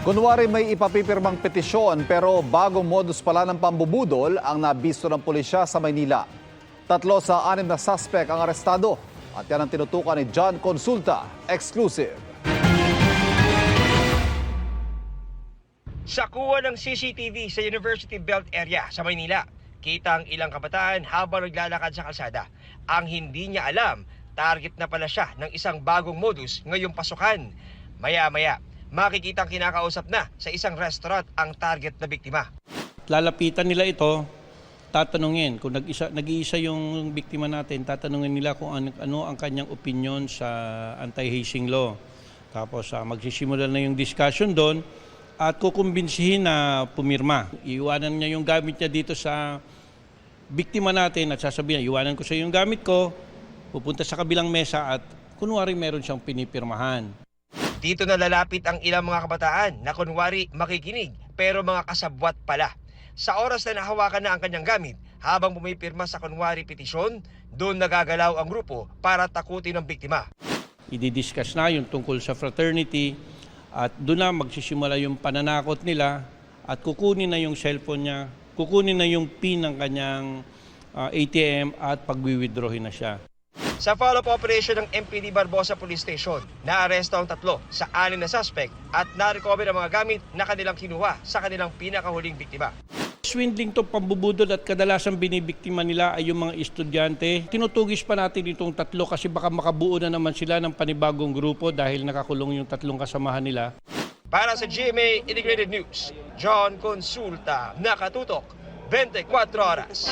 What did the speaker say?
Kunwari may ipapipirmang petisyon pero bagong modus pala ng pambubudol ang nabisto ng pulisya sa Maynila. 3 sa 6 na suspect ang arestado at yan ang tinutukan ni John Consulta. Exclusive. Sa kuha ng CCTV sa University Belt area sa Maynila, kita ang ilang kabataan habang naglalakad sa kalsada. Ang hindi niya alam, target na pala siya ng isang bagong modus ngayong pasukan. Maya-maya, makikitang kinakausap na sa isang restaurant ang target na biktima. Lalapitan nila ito, tatanungin kung nag-iisa yung biktima natin, tatanungin nila kung ano ang kanyang opinion sa anti-hazing law. Tapos magsisimula na yung discussion doon at kukumbinsihin na pumirma. Iiwanan niya yung gamit niya dito sa biktima natin at sasabihin, iwanan ko sa yung gamit ko, pupunta sa kabilang mesa at kunwari meron siyang pinipirmahan. Dito na lalapit ang ilang mga kabataan na kunwari makikinig pero mga kasabwat pala. Sa oras na nahawakan na ang kanyang gamit habang pumipirma sa kunwari petisyon, doon nagagalaw ang grupo para takutin ang biktima. Ididiscuss na yung tungkol sa fraternity at doon na magsisimula yung pananakot nila at kukunin na yung cellphone niya, kukunin na yung PIN ng kanyang ATM at pagwi-withdrawin na siya. Sa follow-up operation ng MPD Barbosa Police Station, naaresto ang 3 sa 6 na suspect at na-recover ang mga gamit na kanilang kinuha sa kanilang pinakahuling biktima. Swindling to, pambubudol at kadalasan binibiktima nila ay yung mga estudyante. Tinutugis pa natin itong 3 kasi baka makabuo na naman sila ng panibagong grupo dahil nakakulong yung 3 kasamahan nila. Para sa GMA Integrated News, John Consulta, nakatutok 24 oras.